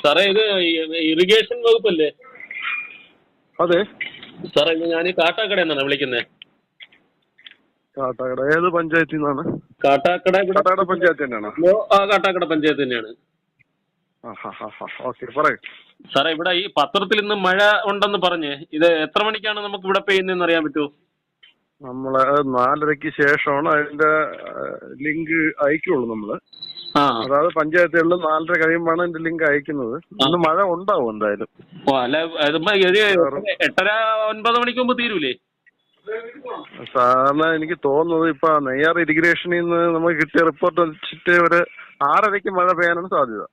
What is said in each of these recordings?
സാറേ ഇത് ഇറിഗേഷൻ വകുപ്പല്ലേ? അതെ സാറേ ഇത് ഞാൻ കാട്ടാക്കടയിൽ നിന്നാണ് വിളിക്കുന്നത്. കാട്ടാക്കട ഏത് പഞ്ചായത്തിൽ നിന്നാണ്? കാട്ടാക്കട പഞ്ചായത്ത് തന്നെയാണോ? ആ കാട്ടാക്കട പഞ്ചായത്ത് തന്നെയാണ്. ഓക്കെ പറയൂ. സാറേ ഇവിടെ ഈ പത്രത്തിൽ ഇന്ന് മഴ ഉണ്ടെന്ന് പറഞ്ഞ് ഇത് എത്ര മണിക്കാണ് നമുക്ക് ഇവിടെ പെയ്യുന്നതെന്ന് അറിയാൻ പറ്റുമോ? നമ്മള് 4:30-ക്ക് ശേഷമാണ് അതിന്റെ ലിങ്ക് അയക്കുള്ളൂ നമ്മള്. അതായത് പഞ്ചായത്തുകളിൽ 4:30 കഴിയുമ്പോഴാണ് അതിന്റെ ലിങ്ക് അയക്കുന്നത്. ഇന്ന് മഴ ഉണ്ടാവും എന്തായാലും. ഓ അല്ല 8:30-9 മണിക്ക് മുമ്പ് തീരൂലേ? സാറിന് എനിക്ക് തോന്നുന്നത് ഇപ്പൊ നെയ്യാർ ഇറിഗേഷനിൽ നിന്ന് നമുക്ക് കിട്ടിയ റിപ്പോർട്ട് വെച്ചിട്ട് ഒരു 6:30-ക്ക് മഴ പെയ്യാനാണ് സാധ്യത.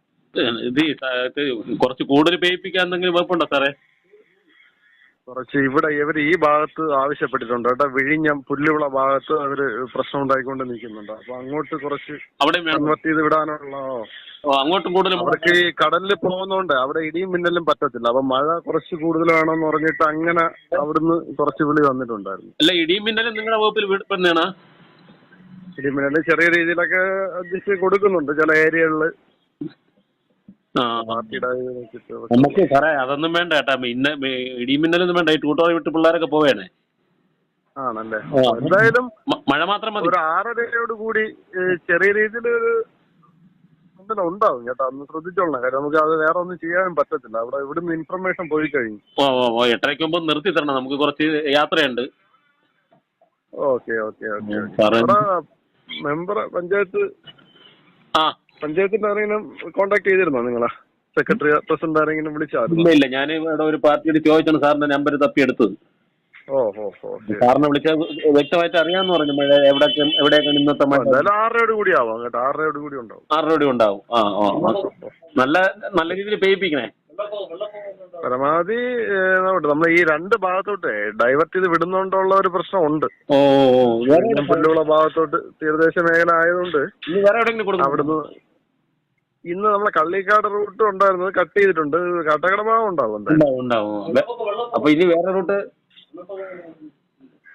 ഇത് കുറച്ച് കൂടുതൽ പെയ്യിപ്പിക്കാൻ എന്തെങ്കിലും കുഴപ്പമുണ്ടോ സാറേ? കുറച്ച് ഇവർ ഈ ഭാഗത്ത് ആവശ്യപ്പെട്ടിട്ടുണ്ട് കേട്ടോ. വിഴിഞ്ഞം പുല്ലുവിള ഭാഗത്ത് അവര് പ്രശ്നം ഉണ്ടായിക്കൊണ്ട് നിൽക്കുന്നുണ്ട്. അപ്പൊ അങ്ങോട്ട് കുറച്ച് കൺവെർട്ട് ചെയ്ത് വിടാനുള്ള അങ്ങോട്ടും കൂടുതൽ അവർക്ക് ഈ കടലിൽ പോകുന്നോണ്ട് അവിടെ ഇടിയും മിന്നലും പറ്റത്തില്ല. അപ്പൊ മഴ കുറച്ച് കൂടുതൽ വേണമെന്ന് പറഞ്ഞിട്ട് അങ്ങനെ അവിടുന്ന് കുറച്ച് വിളി വന്നിട്ടുണ്ടായിരുന്നു. അല്ല ഇടിയും മിന്നലും നിങ്ങളുടെ വകുപ്പിൽ പെടുന്നതാണ്? ഇടിയും മിന്നലും ചെറിയ രീതിയിലൊക്കെ അഡ്ജസ്റ്റ് കൊടുക്കുന്നുണ്ട് ചില ഏരിയകളില്. നമുക്ക് സാറേ അതൊന്നും വേണ്ട കേട്ടാ. ഇടിമിന്നലൊന്നും വേണ്ട. ഈ ട്യൂട്ടോറിയൽ വിട്ട് പിള്ളേരൊക്കെ പോവേണേ. ആണല്ലേ? എന്തായാലും മഴ മാത്രം മതി. ഒരു 6:30-യോട് കൂടി ചെറിയ രീതിയിൽ ഒരു ഉണ്ടാവും കേട്ടോ. അന്ന് ശ്രദ്ധിച്ചോളണം. കാര്യം നമുക്ക് അത് വേറെ ഒന്നും ചെയ്യാനും പറ്റത്തില്ല. അവിടെ ഇവിടുന്ന് ഇൻഫർമേഷൻ പോയി കഴിഞ്ഞു. 8:30-ക്ക് മുമ്പ് നിർത്തി തരണം. നമുക്ക് കുറച്ച് യാത്രയുണ്ട്. ഓക്കെ മെമ്പർ പഞ്ചായത്തിന്റെ ആരെങ്കിലും കോണ്ടാക്ട് ചെയ്തിരുന്നോ നിങ്ങളെ? സെക്രട്ടറി പ്രസിഡന്റ് ആരെങ്കിലും വിളിച്ചായിരുന്നു? ഇല്ല ഞാൻ ഇവിടെ ഒരു പാർട്ടിയോട് ചോദിച്ചാണ് സാറിന്റെ നമ്പർ തപ്പിയെടുത്തത്. സാറിനെ വിളിച്ചാൽ വ്യക്തമായിട്ട് അറിയാന്ന് പറഞ്ഞു മഴ എവിടെയൊക്കെ ഇന്നത്തെ മഴ. 6:30-യോട് കൂടി ആവാം കേട്ടോ. 6:30-യോട് കൂടി ഉണ്ടാവും. 6:30 ഉണ്ടാവും. നല്ല രീതിയിൽ പെയ്യിപ്പിക്കണേ. പരമാവധി നമ്മൾ ഈ രണ്ട് ഭാഗത്തോട്ട് ഡൈവേർട്ട് ചെയ്ത് വിടുന്നോണ്ടുള്ള ഒരു പ്രശ്നമുണ്ട്. പുല്ലുള്ള ഭാഗത്തോട്ട് തീരദേശ മേഖല ആയതുകൊണ്ട് അവിടുന്ന് ഇന്ന് നമ്മളെ കള്ളിക്കാട് റൂട്ട് ഉണ്ടായിരുന്നത് കട്ട് ചെയ്തിട്ടുണ്ട്. കാട്ടാക്കട ഭാഗം ഉണ്ടാവും. അപ്പൊ ഇനി വേറെ റൂട്ട്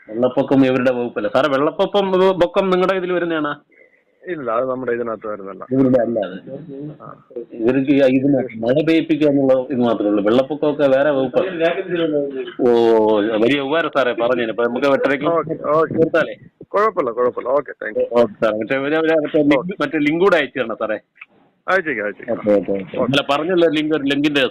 വെള്ളപ്പൊക്കം ഇവരുടെ വകുപ്പല്ല സാറേ. വെള്ളപ്പൊക്കം നിങ്ങളുടെ ഇതിൽ വരുന്നതാണ്? ഇല്ല, അത് നമ്മുടെ ഇതിനകത്ത് വരുന്നല്ല. ഇവരുടെ അല്ലാതെ ഇവർക്ക് ഇതിന് മഴ പെയ്യിപ്പിക്കുക എന്നുള്ള ഇത് മാത്രമേ ഉള്ളൂ. വെള്ളപ്പൊക്കമൊക്കെ വേറെ വകുപ്പാണ്. വലിയ ഉപകാരം സാറേ പറഞ്ഞേനെ. അപ്പൊ നമുക്ക് 8:30-ക്ക് തീർത്താലേ കുഴപ്പമില്ല. Okay thank you. മറ്റേ ലിങ്ക് കൂടെ അയച്ചു തരണം സാറേ. അയച്ചേക്കാം. പറഞ്ഞല്ലോ ലിങ്കിന്റെ